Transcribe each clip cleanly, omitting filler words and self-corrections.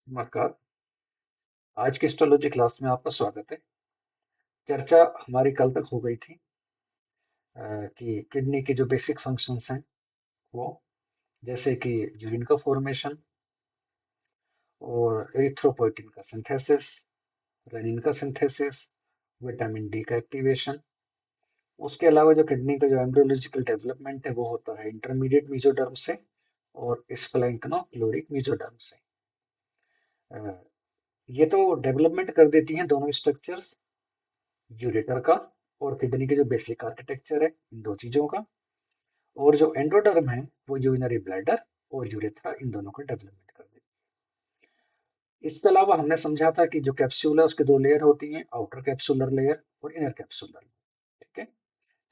नमस्कार। आज की हिस्टोलॉजी क्लास में आपका स्वागत है। चर्चा हमारी कल तक हो गई थी कि किडनी के जो बेसिक फंक्शंस हैं वो, जैसे कि यूरिन का फॉर्मेशन और एरिथ्रोपोइटिन का सिंथेसिस, रेनिन का सिंथेसिस, विटामिन डी का एक्टिवेशन। उसके अलावा जो किडनी का जो एम्ब्रियोलॉजिकल डेवलपमेंट है वो होता है इंटरमीडिएट मेसोडर्म से और स्प्लैंक्नो-क्लोरिक मेसोडर्म से। अ, ये तो डेवलपमेंट कर देती हैं दोनों स्ट्रक्चर्स, यूरेटर का और किडनी के जो बेसिक आर्किटेक्चर है इन दो चीजों का। और जो एंडोडर्म है वो यूरिनरी ब्लैडर और यूरेथ्रा इन दोनों का डेवलपमेंट कर देती है। इसके अलावा हमने समझा था कि जो कैप्सूल है उसके दो लेयर होती हैं, आउटर कैप्सुलर लेयर और इनर कैप्सुलर। ठीक है,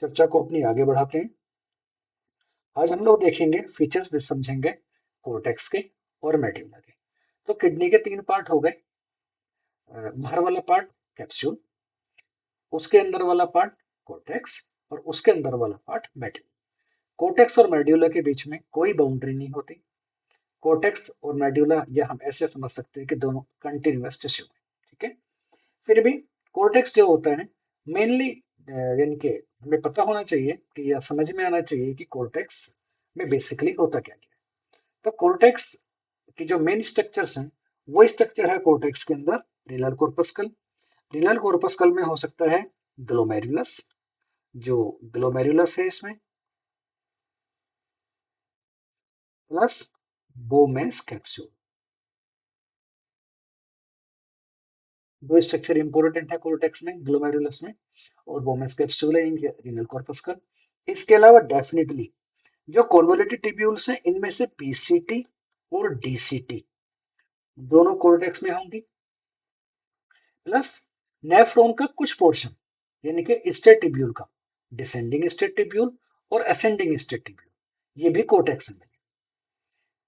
चर्चा को अपनी आगे बढ़ाते हैं। आज हम लोग देखेंगे फीचर्स समझेंगे कोर्टेक्स के और मेडुला के। तो किडनी के तीन पार्ट हो गए। बाहर वाला पार्ट कैप्सूल, उसके अंदर वाला पार्ट कोर्टेक्स और उसके अंदर वाला पार्ट मेडुला। कोर्टेक्स और मेडुला के बीच में कोई बाउंड्री नहीं होती। कोर्टेक्स और मेडुला या हम ऐसे समझ सकते हैं कि दोनों कंटिन्यूअस टिश्यू है। ठीक है, फिर भी कोर्टेक्स जो होता है मेनली, यानी कि हमें पता होना चाहिए कि या समझ में आना चाहिए कि कोर्टेक्स में बेसिकली होता क्या क्या है। तो कोर्टेक्स की जो मेन स्ट्रक्चर्स हैं वो स्ट्रक्चर है कोर्टेक्स के अंदर रीनल कॉर्पस्कल। रीनल कॉर्पस्कल में हो सकता है ग्लोमेरुलस, जो ग्लोमेरुलस है इसमें, प्लस बोमेन्स कैप्सूल। दो स्ट्रक्चर इंपॉर्टेंट है कोर्टेक्स में, ग्लोमेरुलस में और बोमेन्स कैप्सूल है रीनल कॉर्पस का। इसके अलावा डेफिनेटली जो कॉन्वोल्यूटेड ट्यूब्यूल्स हैं इनमें से पीसीटी और डीसीटी दोनों कोर्टेक्स में होंगी, प्लस नेफ्रॉन का कुछ पोर्शन यानी कि स्टेट ट्यूब्यूल का, डिसेंडिंग स्टेट ट्यूब्यूल और असेंडिंग स्टेट ट्यूब्यूल, ये भी कोर्टेक्स में।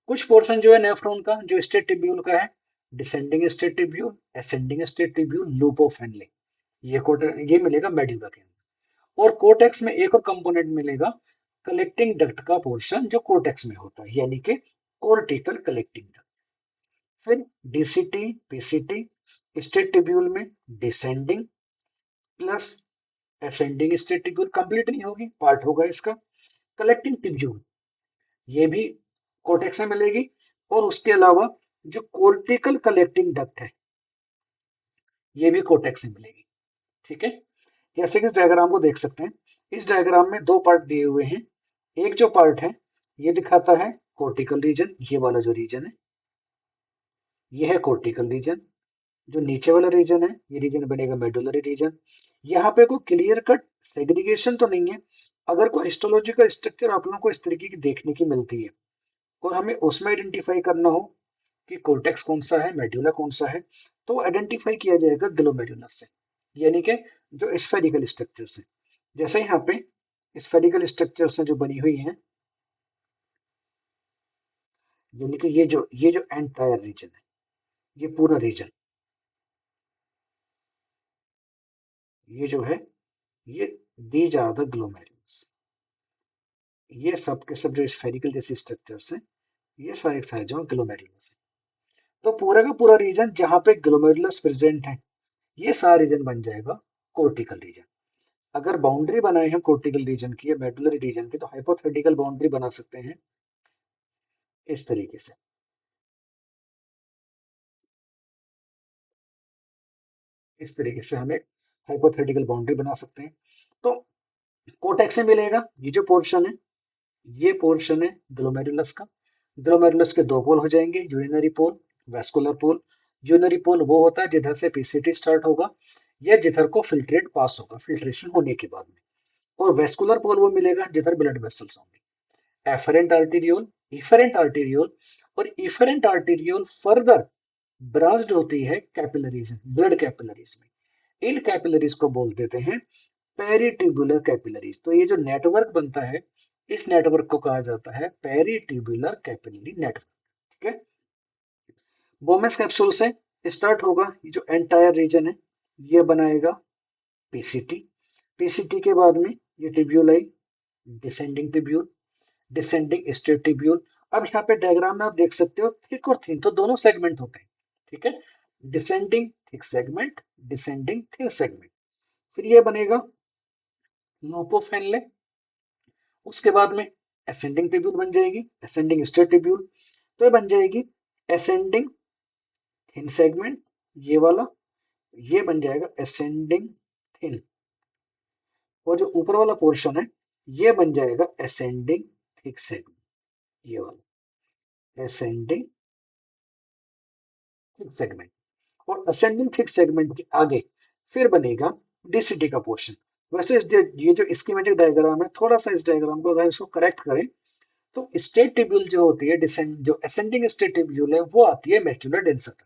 कुछ पोर्शन जो है नेफ्रॉन का जो स्टेट ट्यूब्यूल का है, descending straight tubule, ascending straight tubule, loop of Henle, ये मिलेगा मेडुला के अंदर। और कोर्टेक्स में एक और कंपोनेंट मिलेगा, कलेक्टिंग डक्ट का पोर्शन जो कोर्टेक्स में होता है, यानी कि कोर्टिकल कलेक्टिंग डक्ट। फिर डीसीटी पीसीटी स्टेट ट्यूब्यूल में descending plus ascending straight tubule complete नहीं होगी, पार्ट होगा इसका कलेक्टिंग ट्यूब्यूल, ये भी कोर्टेक्स में मिलेगी। और उसके अलावा जो कोर्टिकल कलेक्टिंग डक्ट है ये भी कोर्टेक्स में मिलेगी। ठीक है, जैसे कि इस डायग्राम को देख सकते हैं, इस डायग्राम में दो पार्ट दिए हुए हैं। एक जो पार्ट है ये दिखाता है कोर्टिकल रीजन, ये वाला जो रीजन है ये है कोर्टिकल रीजन। जो नीचे वाला रीजन है ये रीजन बनेगा मेडुलरी रीजन। यहाँ पे कोई क्लियर कट सेग्रीगेशन तो नहीं है। अगर कोई हिस्टोलॉजिकल स्ट्रक्चर आप लोगों को इस तरीके की देखने की मिलती है और हमें उसमें आइडेंटिफाई करना हो कि कोर्टेक्स कौन सा है मेडुला कौन सा है, तो आइडेंटिफाई किया जाएगा ग्लोमेरुलस से, यानी कि जो स्फेरिकल स्ट्रक्चर्स है। जैसे यहाँ पे स्फेरिकल स्ट्रक्चर्स हैं जो बनी हुई हैं, यानी कि ये जो एंटायर रीजन है, ये पूरा रीजन, ये जो है ये दीज आर द ग्लोमेरुलस। ये सब के सब जो स्फेरिकल जैसे स्ट्रक्चर्स हैं ये सारे के सारे जो ग्लोमेरुलस है। तो पूरा का पूरा रीजन जहाँ पे ग्लोमेरुलस प्रेजेंट है ये सारा रीजन बन जाएगा कोर्टिकल रीजन। अगर बाउंड्री बनाए हैं कोर्टिकल रीजन की या मेडुलरी रीजन की तो हाइपोथेटिकल बाउंड्री बना सकते हैं इस तरीके से। इस तरीके से हमें हाइपोथेटिकल बाउंड्री बना सकते हैं। तो कोर्टेक्स से मिलेगा ये जो पोर्शन है, ये पोर्शन है ग्लोमेरुलस का। ग्लोमेरुलस के दो पोल हो जाएंगे, यूरिनरी पोल, वेस्कुलर पोल। यूरिनरी पोल वो होता है जिधर से पीसीटी स्टार्ट होगा या जिधर को फिल्ट्रेट पास होगा फिल्ट्रेशन होने के बाद में। और वेस्कुलर पोल वो मिलेगा जिधर ब्लड वेसल्स होंगे। एफरेंट आर्टीरियोल, इफरेंट आर्टीरियोल, और इफरेंट आर्टीरियोल फर्दर ब्रांच्ड होती है कैपिलरीज, ब्लड कैपिलरीज में। इन कैपिलरीज को बोल देते हैं पेरिट्यूबुलर कैपिलरीज। तो ये जो नेटवर्क बनता है इस नेटवर्क को कहा जाता है पेरिट्यूबुलर कैपिलरी नेटवर्क। ठीक है, बोमेस कैप्सूल से स्टार्ट होगा ये जो एंटायर रीजन है, ये बनाएगा पीसीटी। पीसीटी के बाद में ये ट्यूब्यूल आई, descending tubule, descending straight tubule. अब यहाँ पे डायग्राम में आप देख सकते हो थिक और थिन तो दोनों सेगमेंट होते हैं। ठीक है, descending thick segment, descending thin segment. फिर ये बनेगा लूपोफेनले। उसके बाद में असेंडिंग ट्यूब्यूल बन जाएगी, असेंडिंग स्टेट ट्यूब्यूल। तो ये बन जाएगी असेंडिंग थिन सेगमेंट, ये वाला, ये बन जाएगा असेंडिंग थिन। और जो ऊपर वाला पोर्शन है ये बन जाएगा असेंडिंग थिक सेगमेंट, ये वाला असेंडिंग थिक सेगमेंट। और असेंडिंग थिक सेगमेंट के आगे फिर बनेगा डीसीटी का पोर्शन। वैसे ये जो स्कीमेटिक डायग्राम है, थोड़ा सा इस डायग्राम को अगर इसको करेक्ट करें तो स्टेट टिब्यूल जो होती है, डिसेंड जो असेंडिंग स्टेट टिब्यूल है वो आती है मैक्यूलर डेंसा तक,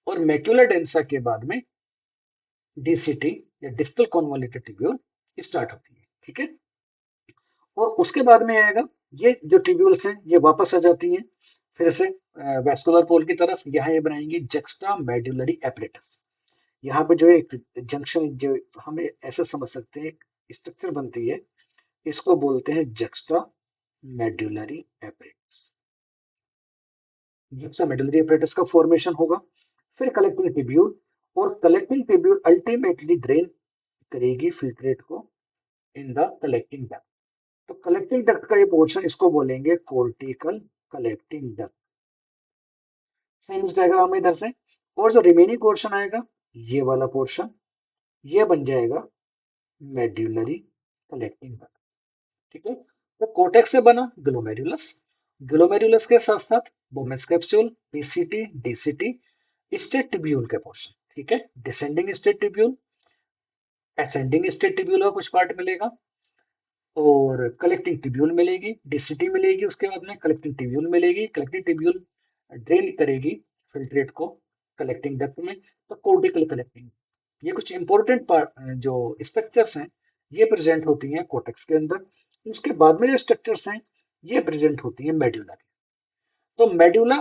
और मैक्यूलर डेंसा के बाद में डीसीटी या डिस्टल कॉन्वोल्यूटेड टिब्यूल स्टार्ट होती है। ठीक है, और उसके बाद में आएगा ये जो टिब्यूल्स हैं ये वापस आ जाती हैं फिर से वेस्कुलर पोल की तरफ। यहाँ ये बनाएंगे जक्स्टा मेडुलरी एपरेटस। यहाँ पे जो एक जंक्शन, जो हमें ऐसा समझ सकते हैं स्ट्रक्चर बनती है, इसको बोलते हैं juxta medullary apparatus. Juxta medullary apparatus का फॉर्मेशन होगा। फिर कलेक्टिंग टिब्यूल, और कलेक्टिंग टिब्यूल अल्टीमेटली ड्रेन करेगी फिल्ट्रेट को इन द कलेक्टिंग डक्ट। तो कलेक्टिंग डक्ट का ये पोर्शन इसको बोलेंगे कोर्टिकल कलेक्टिंग डक्ट। सेम इस डायग्राम में इधर से। और जो रिमेनिंग पोर्शन आएगा ये वाला पोर्शन, ये बन जाएगा मेड्यूलरी कलेक्टिंग डक्ट। ठीक है, तो कोटेक्स से बना ग्लोमेरुलस, ग्लोमेरुलस के साथ साथ Bowman's capsule, PCT, DCT, straight tubule के पोर्शन। ठीक है, descending straight tubule, ascending straight tubule का कुछ पार्ट मिलेगा, और कलेक्टिंग ट्यूब्यूल मिलेगी, डीसीटी मिलेगी, उसके बाद में कलेक्टिंग ट्यूब्यूल मिलेगी। कलेक्टिंग ट्यूब्यूल ड्रेन करेगी फिल्ट्रेट को कलेक्टिंग डक्ट में। तो कोर्टिकल कलेक्टिंग, ये कुछ इंपॉर्टेंट जो स्ट्रक्चर्स हैं ये प्रेजेंट होती हैं कोटेक्स के अंदर। उसके बाद में जो स्ट्रक्चर्स हैं ये प्रेजेंट होती हैं मेड्यूला के। तो मेड्यूला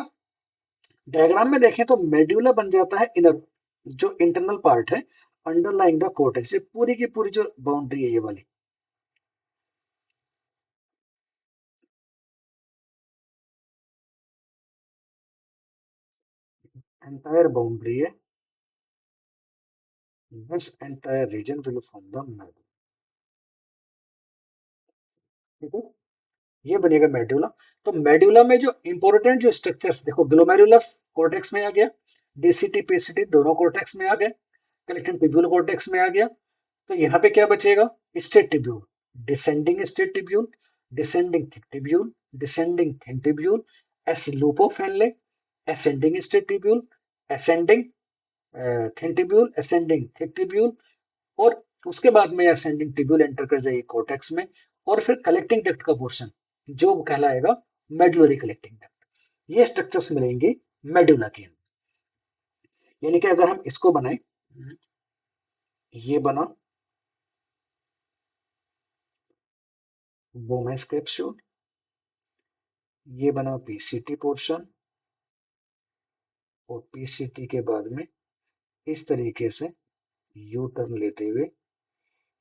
डायग्राम में देखें तो मेड्यूला बन जाता है इनर, जो इंटरनल पार्ट है अंडरलाइंग द कोटेक्स। ये पूरी की पूरी जो बाउंड्री है ये वाली एंटायर बाउंड्री है, this entire region will form the medulla। ठीक है, ये बनेगा मेडुला। तो मेडुला में जो इंपॉर्टेंट जो स्ट्रक्चर्स देखो, ग्लोमेरुलस कोर्टेक्स में आ गया, डीसीटी पीसीटी दोनों कोर्टेक्स में आ गए, कलेक्टिंग ट्यूब्यूल कोर्टेक्स में आ गया। तो यहाँ पे क्या बचेगा, straight tubule, descending straight tubule, descending thick tubule, descending thin tubule, as loop of Henle, ascending straight tubule, ascending thin tubule, ascending thick tubule, और उसके बाद में असेंडिंग ट्यूब्यूल एंटर कर जाएगी कोर्टेक्स में। और फिर कलेक्टिंग डक्ट का पोर्शन जो कहलाएगा मेडुलरी कलेक्टिंग डक्ट। ये स्ट्रक्चर्स मिलेंगे मेडुला के अंदर। यानी कि अगर हम इसको बनाए, ये बना बोमेस कैप्सूल, ये बना पीसीटी पोर्शन, और पीसीटी के बाद में इस तरीके से यू टर्न लेते हुए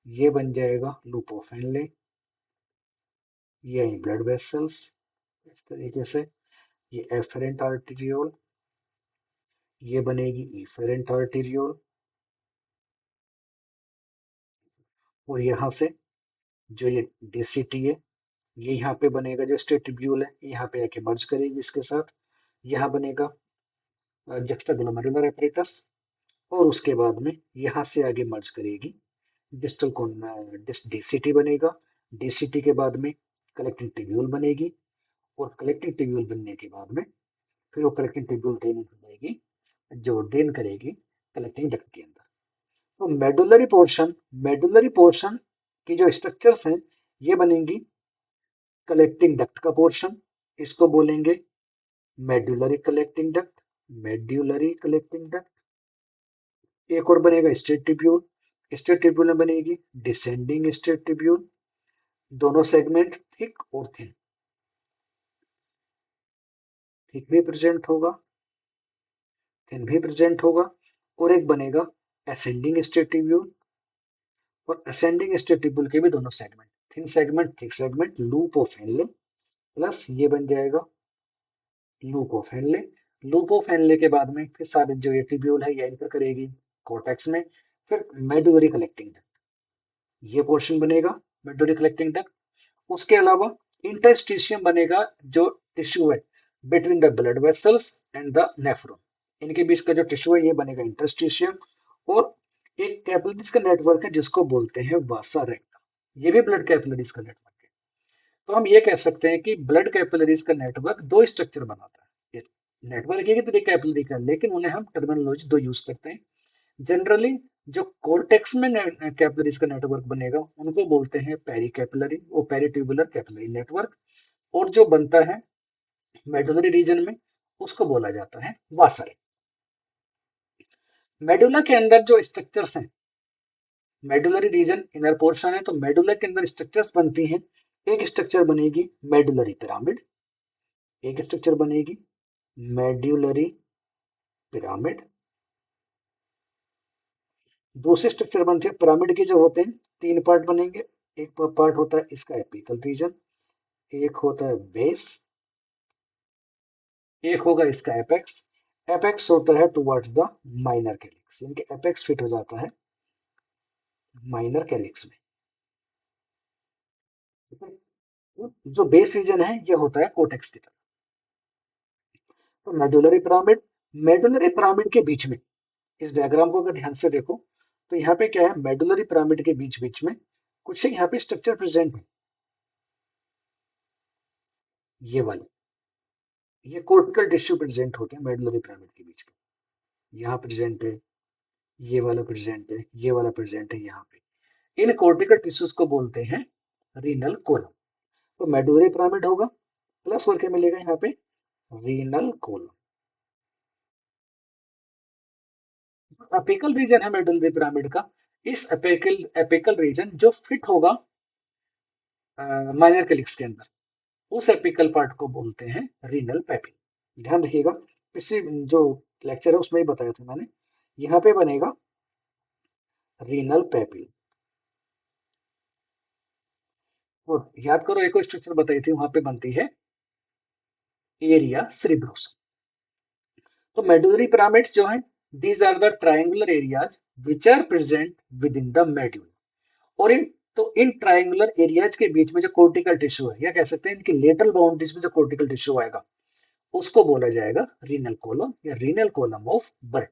ये बन जाएगा लूपोफेनले, ये ब्लड वेसल्स इस तरीके से, ये एफरेंट आर्टीरियोल, ये बनेगी इफेरेंट आर्टीरियोल, और यहाँ से जो ये डीसीटी है ये यहाँ पे बनेगा, जो स्टेट ट्यूब्यूल है यहाँ पे आके मर्ज करेगी इसके साथ, यहाँ बनेगा जक्स्टाग्लोमेरुलर एपरेटस, और उसके बाद में यहाँ से आगे मर्ज करेगी डिस्टल कौन, डीसीटी बनेगा। डीसीटी के बाद में कलेक्टिंग ट्यूब्यूल बनेगी, और कलेक्टिंग ट्यूब्यूल बनने के बाद में फिर वो कलेक्टिंग ट्यूब्यूल ड्रेन हो जाएगी, जो ड्रेन करेगी कलेक्टिंग डक्ट के अंदर। तो मेडुलरी पोर्शन की जो स्ट्रक्चर्स हैं ये बनेंगी कलेक्टिंग डक्ट का पोर्शन, इसको बोलेंगे medullary collecting duct, medullary collecting duct. एक और बनेगा स्टेट ट्यूब्यूल, स्टेट ट्यूब्यूल में बनेगी डिसेंडिंग स्टेट ट्यूब्यूल, दोनों सेगमेंट थिक और थिन, थिक भी प्रेजेंट होगा, थिन भी प्रेजेंट होगा। और एक बनेगा असेंडिंग स्टेट ट्यूब्यूल, और असेंडिंग स्टेट ट्यूब्यूल के भी दोनों segment, thin segment thick segment loop of Henle, plus ये बन जाएगा loop of Henle. Loop of Henle के बाद में फिर सारे जो ये ट्यूब्यूल है ये एंटर करेगी कोर्टेक्स में, फिर मेडुलरी कलेक्टिंग डक्ट, ये पोर्शन बनेगा मेडुलरी कलेक्टिंग डक्ट। उसके अलावा इंटरस्टिशियम बनेगा, जो टिश्यू है between the blood vessels and the nephron, इनके बीच का जो टिश्यू है ये बनेगा इंटरस्टिशियम। और एक कैपिलरीज का नेटवर्क है जिसको बोलते हैं वासा रेक्टा, ये भी ब्लड कैपिलरीज का नेटवर्क है। तो हम ये कह सकते हैं कि ब्लड कैपिलरीज का नेटवर्क दो स्ट्रक्चर बनाता है। नेटवर्क एक ही तरह कैपिलरी का, लेकिन उन्हें हम टर्मिनोलॉजी दो यूज करते हैं। जनरली जो कोर्टेक्स में कैपिलरीज का नेटवर्क बनेगा उनको बोलते हैं पेरी कैपिलरी, वो पेरी ट्यूबुलर कैपिलरी नेटवर्क। और जो बनता है मेडुलरी रीजन में उसको बोला जाता है वासर। मेडुला के अंदर जो स्ट्रक्चर्स हैं, मेडुलरी रीजन इनर पोर्शन है, तो मेडुला के अंदर स्ट्रक्चर्स बनती हैं। एक स्ट्रक्चर बनेगी मेडुलरी पिरामिड, एक स्ट्रक्चर बनेगी मेड्यूलरी पिरामिड, दूसरे स्ट्रक्चर बनते हैं पिरामिड के जो होते हैं तीन पार्ट बनेंगे। एक पार्ट होता है इसका एपिकल रीजन, एक होता है बेस, एक होगा इसका एपेक्स। एपेक्स होता है टुवर्ड्स द माइनर कैलिक्स, यानी कि एपेक्स फिट हो जाता है माइनर कैलिक्स में। ठीक है? जो बेस रीजन है ये होता है कोटेक्स की तरफ। तो मेडुलरी पिरामिड, मेडुलरी पिरामिड के बीच में, इस डायग्राम को अगर ध्यान से देखो तो यहाँ पे क्या है, मेडुलरी पिरामिड के बीच बीच में कुछ यहाँ पे स्ट्रक्चर प्रेजेंट है। ये वाले, ये कोर्टिकल टिश्यू प्रेजेंट होते हैं मेडुलरी पिरामिड के बीच में। यहाँ प्रेजेंट है, ये वाला प्रेजेंट है, ये वाला प्रेजेंट है यहाँ पे। इन कोर्टिकल टिश्यूज को बोलते हैं रीनल कोलम। तो मेडुलरी पिरामिड होगा, प्लस करके मिलेगा यहाँ पे रीनल कोलम। अपिकल रीजन है मेडुलरी पिरामिड का, इस अपिकल एपिकल रीजन जो फिट होगा माइनर कैलिक्स के अंदर, उस एपिकल पार्ट को बोलते हैं रीनल पैपिल। ध्यान रखिएगा, पिछले जो लेक्चर है उसमें ही बताया था मैंने, यहाँ पे बनेगा रीनल पैपिल। और याद करो एक और स्ट्रक्चर बताई थी, वहां पे बनती है एरिया सेरिब्रोसम। तो मेडुलरी पिरामिड्स जो हैं, these are the triangular areas which are present within the medulla. और इन ट्रायंगुलर एरियाज के बीच में जो कोर्टिकल टिश्यू है, या कह सकते हैं इनकी लेटरल बाउंड्रीज में जो कोर्टिकल टिश्यू आएगा उसको बोला जाएगा रीनल कोलम या renal column of Bertin.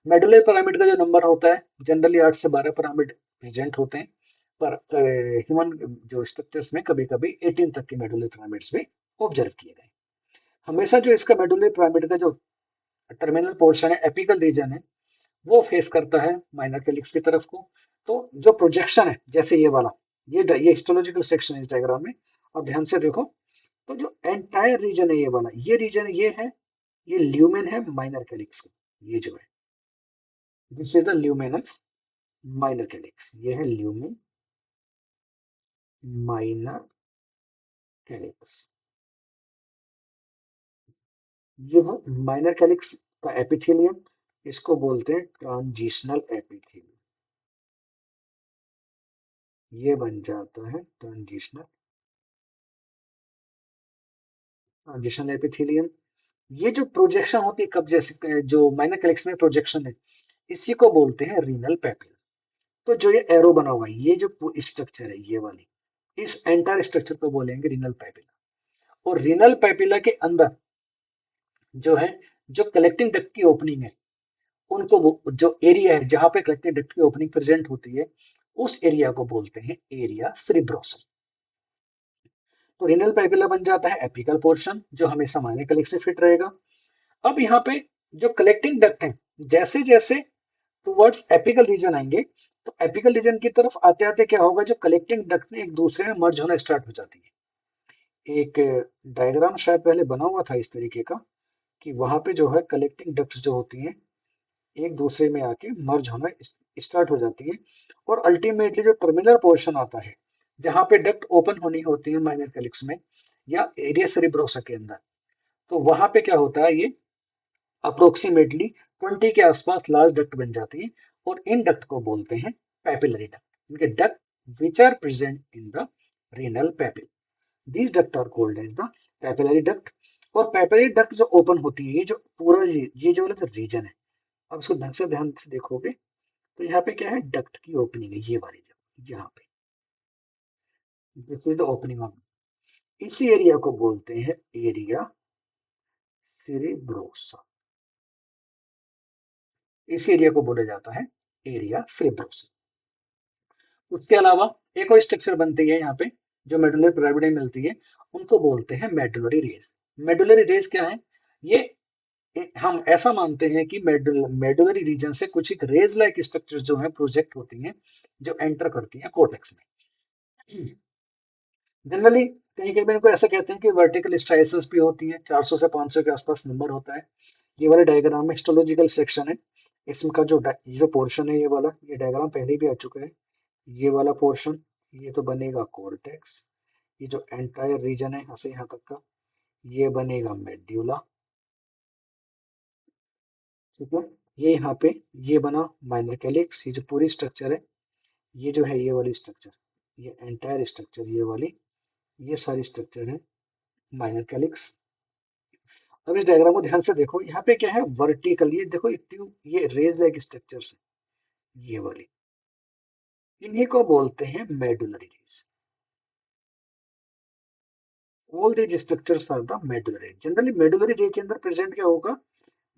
Medullary pyramid का जो नंबर होता है, जनरली 8 से 12 पिरामिड प्रेजेंट होते हैं, पर ह्यूमन जो स्ट्रक्चर्स में कभी कभी 18 तक के मेडुलरी पिरामिड्स भी ऑब्जर्व किए गए। हमेशा जो इसका मेडुलरी पिरामिड का जो टर्मिनल पोर्शन है, एपिकल रीजन है, वो फेस करता है माइनर कैलिक्स की तरफ को। तो जो प्रोजेक्शन है जैसे ये वाला, ये हिस्टोलॉजिकल सेक्शन है इस डायग्राम में, अब ध्यान से देखो, तो जो एंटायर रीजन है ये वाला, ये रीजन ये है, ये ल्यूमेन है माइनर कैलिक्स का, ये जो है this is the lumen of minor calyx, ये है ल्यूमेन माइनर कैलिक्स। ये है माइनर कैलिक्स का एपिथेलियम, इसको बोलते हैं ट्रांजिशनल एपिथेलियम। ये बन जाता है ट्रांजिशनल एपिथेलियम। ये जो प्रोजेक्शन होती है, कब जैसे जो माइनर कैलिक्स में प्रोजेक्शन है, इसी को बोलते हैं रीनल पैपिल। तो जो ये एरो बना हुआ है, ये जो स्ट्रक्चर है ये वाली, इस एंटायर स्ट्रक्चर को बोलेंगे रीनल पैपिला। और रीनल पैपिला के अंदर जो है, जो कलेक्टिंग डक्ट की ओपनिंग है, उनको जो एरिया है जहां पे कलेक्टिंग डक्ट की ओपनिंग प्रेजेंट होती है, उस एरिया को बोलते हैं एरिया सेरिब्रोसम। तो रीनल पैपिला बन जाता है एपिकल पोर्शन, जो हमेशा माइनर कैलिक्स से फिट रहेगा। अब यहाँ पे जो कलेक्टिंग डक्ट है, जैसे जैसे टुवर्ड्स एपिकल रीजन आएंगे, तो एपिकल रीजन की तरफ आते आते क्या होगा, जो कलेक्टिंग डक्ट में एक दूसरे में मर्ज होना स्टार्ट हो जाती है। एक डायग्राम शायद पहले बना हुआ था इस तरीके का, कि वहां पे जो है कलेक्टिंग डक्ट्स जो होती हैं एक दूसरे में आके मर्ज होना स्टार्ट हो जाती है। और अल्टीमेटली जो टर्मिनल पोर्शन आता है, जहां पे डक्ट ओपन होनी होती है माइनर कैलिक्स में या एरिया सेरिब्रोसा के अंदर, तो वहां पे क्या होता है, ये अप्रोक्सीमेटली 20 के आसपास लार्ज डक्ट बन जाती है। और इन डक्ट को बोलते हैं पैपिलरी डक्ट, इनके duct which are present in the renal papilla, these duct are called as the papillary duct. और पेपरी डक्ट जो ओपन होती है, ये जो पूरा ये जो वाला जो रीजन है, अब इसको ढंग से ध्यान से देखोगे तो यहाँ पे क्या है, डक्ट की ओपनिंग है, ये वाली जगह यहाँ पे, this is the opening of, इसी एरिया को बोलते हैं एरिया सेरेब्रोसा, इस एरिया को बोला जाता है एरिया सेरेब्रोसा। उसके अलावा एक और स्ट्रक्चर बनती है यहाँ पे, जो मेडुलरी पिरामिड में मिलती है, उनको बोलते हैं मेडुलरी रेज। मेडुलरी रेज क्या है, ये हम ऐसा मानते हैं कि मेडुलरी रीजन से कुछ एक रेज लाइक स्ट्रक्चर जो है प्रोजेक्ट होती हैं, जो एंटर करती हैं कोर्टेक्स में। जनरली कहीं कहीं इनको ऐसा कहते हैं कि वर्टिकल स्ट्राइसेस भी होती हैं, 400 से 500 के आसपास नंबर होता है। ये वाले डायग्राम में हिस्टोलॉजिकल सेक्शन है, इसका ये जो पोर्शन है, ये वाला, ये डायग्राम पहले भी आ चुका है। ये वाला पोर्शन, ये तो बनेगा कोर्टेक्स, ये जो एंटायर रीजन है यहाँ से यहाँ तक का, ये बनेगा मेड्यूला, ठीक है। ये यहाँ पे ये बना माइनर कैलिक्स, ये जो पूरी स्ट्रक्चर है, ये जो है ये वाली स्ट्रक्चर, ये एंटायर स्ट्रक्चर, ये वाली, ये सारी स्ट्रक्चर है माइनर कैलिक्स। अब इस डायग्राम को ध्यान से देखो, यहाँ पे क्या है, वर्टिकल, ये देखो ये ट्यूब, ये रेज लाइक स्ट्रक्चर्स है, ये वाली, इन्हीं को बोलते हैं medullary rays. All these structures are the medullary. Generally medullary ray के अंदर प्रेजेंट क्या होगा,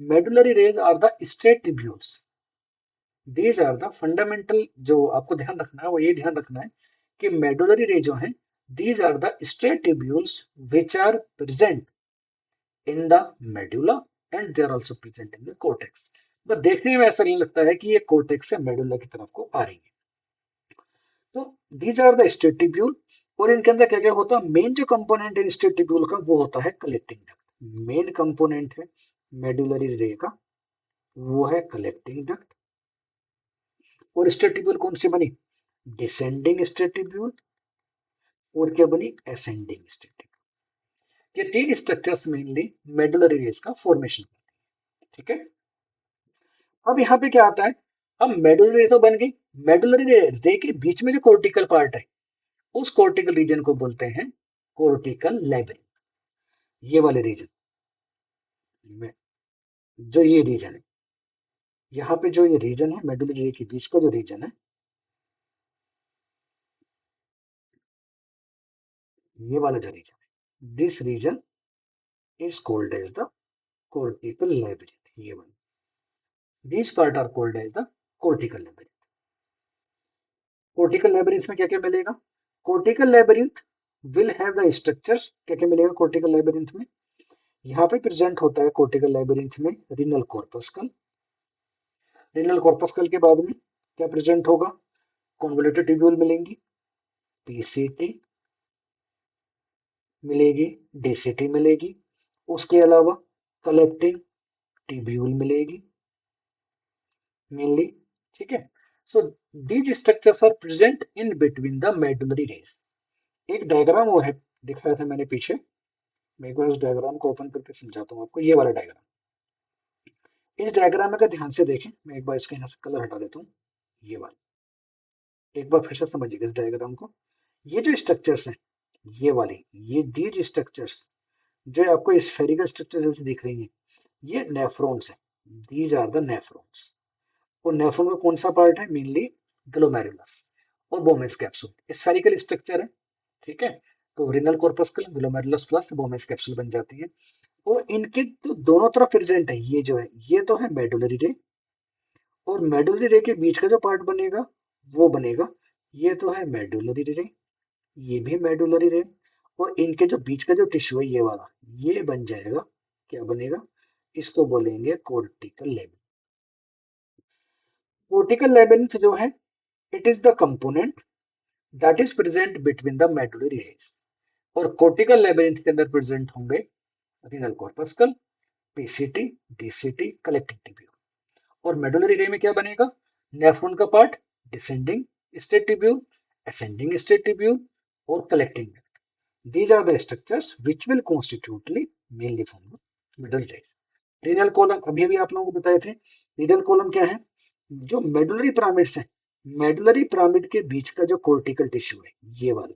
medullary rays are the straight tubules, these are the fundamental, जो आपको ध्यान रखना है वो ये ध्यान रखना है कि मेडुलरी रे जो है, these are the straight tubules which are present in the medulla and they are also present in the cortex। बस देखने में ऐसा नहीं लगता है कि ये कोर्टेक्स से मेडुला की तरफ को आ रही है। तो दीज आर द स्टेटिब्यूल, और इनके अंदर क्या क्या होता है, मेन जो कंपोनेंट है स्टेटिब्यूल का वो होता है कलेक्टिंग डक्ट। मेन कंपोनेंट है मेडुलरी रे का वो है कलेक्टिंग डक्ट। और स्टेटिब्यूल कौन सी बनी, डिसेंडिंग स्टेटिब्यूल, और क्या बनी, असेंडिंग स्टेटिब्यूल। ये तीन स्ट्रक्चर्स मेनली मेडुलरी रेस का फॉर्मेशन, ठीक है। अब यहाँ पे क्या आता है, अब मेडुलरी रे तो बन गई, मेडुलरी रे के बीच में जो कोर्टिकल पार्ट है, उस कोर्टिकल रीजन को बोलते हैं कोर्टिकल लेबरिंथ। ये वाले रीजन में जो ये रीजन है, यहाँ पे जो ये रीजन है मेडुलरी रे के बीच का जो रीजन है, ये वाला जो रीजन है, this region is called as the cortical labyrinth. ये वाला, this part are called as the cortical labyrinth. Cortical labyrinth में क्या क्या मिलेगा, cortical labyrinth will have the structures, क्या क्या मिलेगा कोर्टिकल लेबरिंथ में, यहाँ पे प्रेजेंट होता है कोर्टिकल लेबरिंथ में रीनल कॉर्पस्कल। रीनल कॉर्पस्कल के बाद में क्या प्रेजेंट होगा, कॉन्वोल्यूटेड ट्यूब्यूल मिलेंगी, पीसीटी मिलेगी, डीसीटी मिलेगी, उसके अलावा कलेक्टिंग ट्यूब्यूल मिलेगी मेनली, ठीक है। So these structures are present in between the medullary rays. एक डायग्राम वो है दिखाया था मैंने पीछे, मैं एक बार उस डायग्राम को ओपन करके समझाता हूँ आपको, ये वाला डायग्राम। इस डायग्राम में अगर ध्यान से देखें, मैं एक बार इसका यहाँ से कलर हटा देता हूँ, ये वाला, एक बार फिर से समझिएगा इस डायग्राम को। ये जो स्ट्रक्चर्स हैं, ये वाली, ये दीज स्ट्रक्चर्स जो आपको स्फेरिकल स्ट्रक्चर जैसे दिख रही हैं, ये नेफ्रॉन्स हैं, दीज आर द नेफ्रॉन्स। और नेफ्रॉन का कौन सा पार्ट है, मेनली ग्लोमेरुलस और बोमेस कैप्सूल, स्फेरिकल स्ट्रक्चर है, ठीक है। तो renal corpuscle, glomerulus plus Bowman's capsule बन जाती है। और इनके तो दोनों तरफ प्रेजेंट है, ये जो है ये तो है मेडुलरी रे, और मेडुलरी रे के बीच का जो पार्ट बनेगा वो बनेगा, ये तो है मेडुलरी रे, ये भी मेडुलरी रे, और इनके जो बीच का जो टिश्यू है ये वाला, ये बन जाएगा, क्या बनेगा, इसको बोलेंगे कोर्टिकल लेबरिंथ। कोर्टिकल लेबरिंथ जो है, it is the component that is present between the medullary raise. और कोर्टिकल लेबरिंथ के अंदर प्रेजेंट होंगे renal corpuscle, PCT, DCT, collecting tubule. और मेडुलरी रे में क्या बनेगा, नेफ्रॉन का part, descending straight tubule, ascending straight tubule, और collecting. These are the structures which will constitutely mainly form the middle race। Renal column अभी अभी आप लोगों को बताए थे, रीनल कॉलम क्या है, जो मेडुलरी पिरामिड्स है, मेडुलरी पिरामिड के बीच का जो कोर्टिकल टिश्यू है, ये वाला,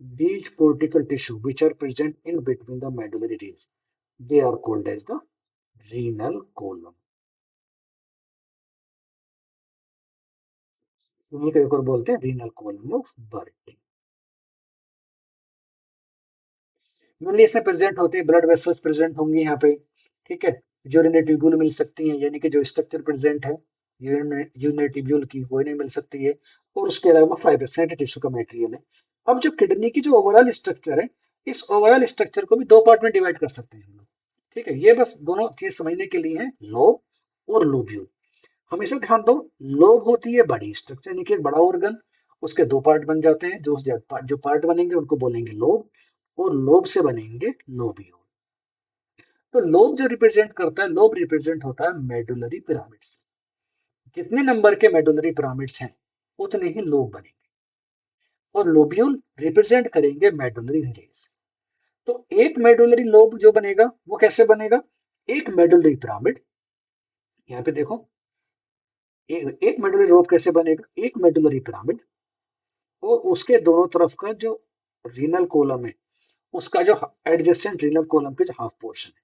These cortical tissue which are present in between the medullary ribs, they are called as the renal column. इन्हीं को एक और बोलते हैं renal column of Bertie. Mainly इसमें प्रेजेंट होते हैं, ब्लड वेसल्स प्रेजेंट होंगी यहाँ पे, ठीक है। यूरिनरी ट्यूब्यूल मिल सकती हैं, यानी कि जो स्ट्रक्चर प्रेजेंट है यूरिनरी ट्यूब्यूल की वो नहीं मिल सकती है, और उसके अलावा फाइब्रस टिश्यू का मटेरियल है। अब जो किडनी की जो ओवरऑल स्ट्रक्चर है, इस ओवरऑल स्ट्रक्चर को भी दो पार्ट में डिवाइड कर सकते हैं हम लोग, ठीक है। ये बस दोनों चीज समझने के लिए है, लोब और लोब्यूल। हमेशा ध्यान दो, लोब होती है बड़ी स्ट्रक्चर, यानी कि एक बड़ा ऑर्गन, उसके दो पार्ट बन जाते हैं, जो पार्ट बनेंगे उनको बोलेंगे लोब, और लोब से बनेंगे लोब्यूल। तो लोब जो रिप्रेजेंट करता है, लोब रिप्रेजेंट होता है मेडुलरी पिरामिड्स। जितने नंबर के मेडुलरी पिरामिड्स हैं उतने ही लोब बनेंगे, और लोब्यूल रिप्रेजेंट करेंगे मेडुलरी रेस। तो एक मेडुलरी लोब जो बनेगा वो कैसे बनेगा, एक मेडुलरी पिरामिड, यहाँ पे देखो, एक मेडुलरी लोब कैसे बनेगा, एक मेडुलरी पिरामिड और उसके दोनों तरफ का जो रीनल कॉलम है, उसका जो एडजेसेंट रीनल कॉलम के जो हाफ पोर्शन है,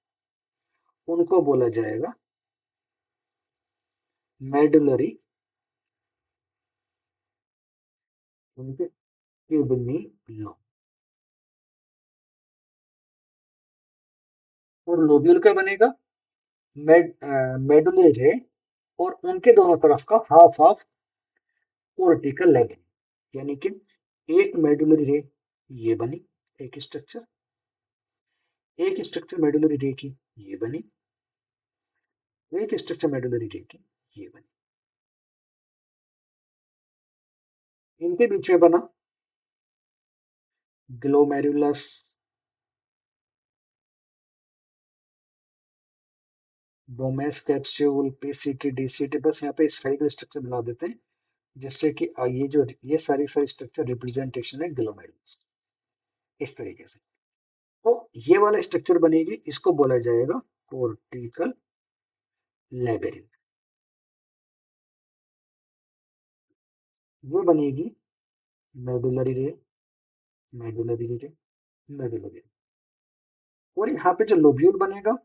उनको बोला जाएगा मेडुलरी, उनके किडनी लोब। और लोब्यूल का बनेगा मेडुलरी रे, और उनके दोनों तरफ का हाफ हाफ कोर्टिकल लेगन, यानी कि एक मेडुलरी रे ये बनी, एक स्ट्रक्चर, एक स्ट्रक्चर मेडुलरी रे की ये बनी, एक स्ट्रक्चर मेडुलरी रे की ये बनी, इनके बीच में बना ग्लोमेरुलस, बोमेस कैप्सूल, पीसीटी, डीसीटी, बस यहाँ पे स्फेरिकल स्ट्रक्चर बना देते हैं, जिससे कि ये सारी सारी स्ट्रक्चर रिप्रेजेंटेशन है ग्लोमेरुलस, इस तरीके से। तो ये वाला स्ट्रक्चर बनेगी, इसको बोला जाएगा कोर्टिकल लेबरिंथ। वो बनेगी मेडुलरी रे, मेडुलरी रे, मेडुलरी रे। और यहाँ पे जो लोब्यूल बनेगा,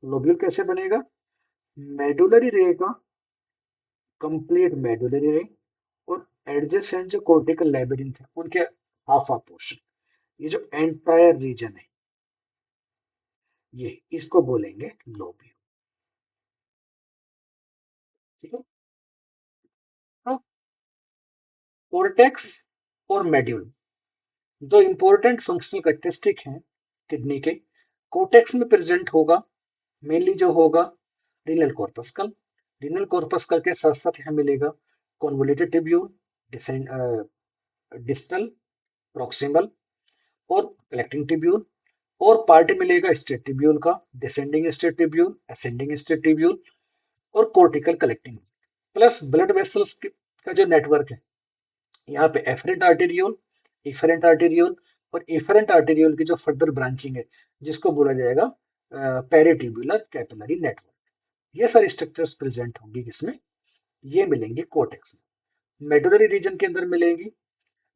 लोब्यूल कैसे बनेगा, मेडुलरी रे का कंप्लीट मेडुलरी रे, और एडजेसेंट जो कोर्टिकल लेबरिंथ है उनके हाफ हाफ पोर्शन, ये जो एंटायर रीजन है, ये इसको बोलेंगे लोब्यूल, ठीक है। तो कोर्टेक्स और मेड्यूल दो इंपॉर्टेंट फंक्शनल कैरेक्टरिस्टिक हैं किडनी के। कोर्टेक्स में प्रेजेंट होगा, मेनली जो होगा रीनल कॉर्पस्कल, रीनल कॉर्पस्कल के साथ साथ यहाँ मिलेगा कॉन्वोल्यूटेड ट्यूब्यूल, डिस्टल, प्रॉक्सिमल और कलेक्टिंग ट्यूब्यूल, और पार्ट मिलेगा स्टेट ट्यूब्यूल का, descending straight tubule, ascending straight tubule, और cortical collecting, plus blood vessels का जो नेटवर्क है, यहाँ पे एफरेंट आर्टेरियोल, इफरेंट आर्टेरियोल, और इफरेंट आर्टेरियोल की जो फर्दर ब्रांचिंग है, जिसको बोला जाएगा पेरिट्यूबुलर कैपिलरी नेटवर्क। ये सारी स्ट्रक्चर्स प्रेजेंट होंगी किसमें, ये मिलेंगी कोर्टेक्स में। मेडुलरी रीजन के अंदर मिलेंगी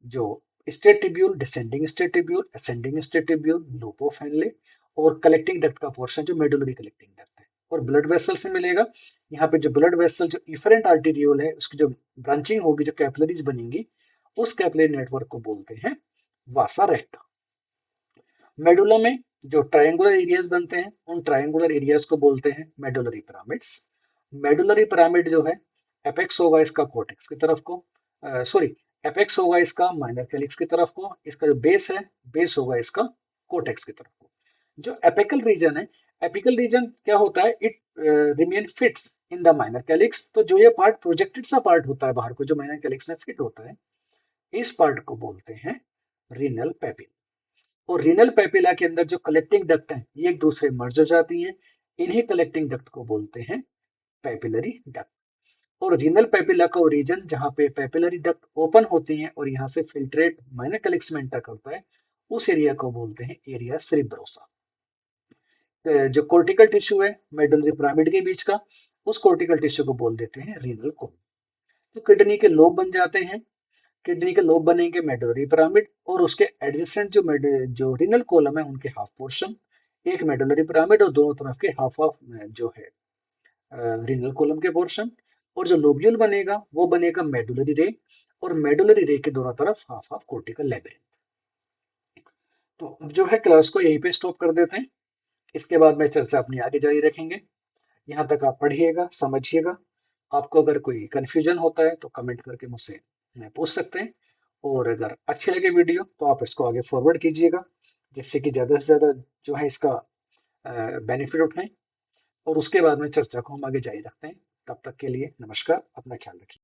जो state tubule, descending straight tubule, ascending straight tubule, loop of Henle, और कलेक्टिंग डक्ट का पोर्शन जो मेडुलरी कलेक्टिंग डक्ट है। और ब्लड वेसल से मिलेगा, यहाँ पे जो ब्लड वेसल जो इफरेंट आर्टेरियोल है उसकी जो ब्रांचिंग होगी, जो कैपिलरीज बनेंगी, उस कैपिलरी नेटवर्क को बोलते हैं वासा रेक्टा। मेडुला में जो ट्रायंगुलर एरियाज बनते हैं, उन ट्रायंगुलर एरियाज को बोलते हैं मेडुलरी पिरामिड्स। मेडुलरी पिरामिड जो है, एपेक्स होगा इसका कोर्टेक्स की तरफ को, सॉरी, एपेक्स होगा इसका माइनर कैलिक्स की तरफ को, इसका जो बेस है, बेस होगा इसका कोर्टेक्स की तरफ को। जो एपिकल रीजन है, एपिकल रीजन क्या होता है, it remain fits in the minor calyx. तो जो ये पार्ट प्रोजेक्टेड सा पार्ट होता है बाहर को, जो माइनर कैलिक्स में फिट होता है, इस पार्ट को बोलते हैं रीनल पेपिल। और रीनल पेपिला के अंदर जो कलेक्टिंग डक्ट हैं, ये एक दूसरे मर्ज हो जाती हैं, इन्हीं कलेक्टिंग डक्ट को बोलते हैं पेपिलरी डक्ट। और रीनल पेपिला का रीजन जहाँ पे पेपिलरी डक्ट ओपन होती हैं और यहाँ से फिल्ट्रेट माइनर कैलिक्स में एंटर करता है, उस एरिया को बोलते हैं एरिया सेरिब्रोसा। जो कोर्टिकल टिश्यू है मेडुलरी पिरामिड के बीच का, उस कोर्टिकल टिश्यू को बोल देते हैं रीनल कोन। तो किडनी के लोब बन जाते हैं, किडनी के लोब बनेंगे मेडुलरी पिरामिड, और उसके एडजेसेंट जो रीनल कॉलम है उनके हाफ पोर्शन, एक मेडुलरी पिरामिड और दोनों तरफ के हाफ ऑफ जो है रीनल कॉलम के पोर्शन। और जो लोब्यूल बनेगा वो बनेगा मेडुलरी रे, और मेडुलरी रे के दोनों तरफ हाफ ऑफ कोर्टिकल लेबिरिंथ। तो अब जो है क्लास को यहीं पे स्टॉप कर देते हैं। इसके बाद में चर्चा अपनी आगे जारी रखेंगे। यहाँ तक आप पढ़िएगा, समझिएगा। आपको अगर कोई कन्फ्यूजन होता है तो कमेंट करके मुझसे पूछ सकते हैं। और अगर अच्छी लगे वीडियो तो आप इसको आगे फॉरवर्ड कीजिएगा, जिससे कि ज़्यादा से ज़्यादा जो है इसका बेनिफिट उठाएं। और उसके बाद में चर्चा को हम आगे जारी रखते हैं। तब तक के लिए नमस्कार, अपना ख्याल रखिए।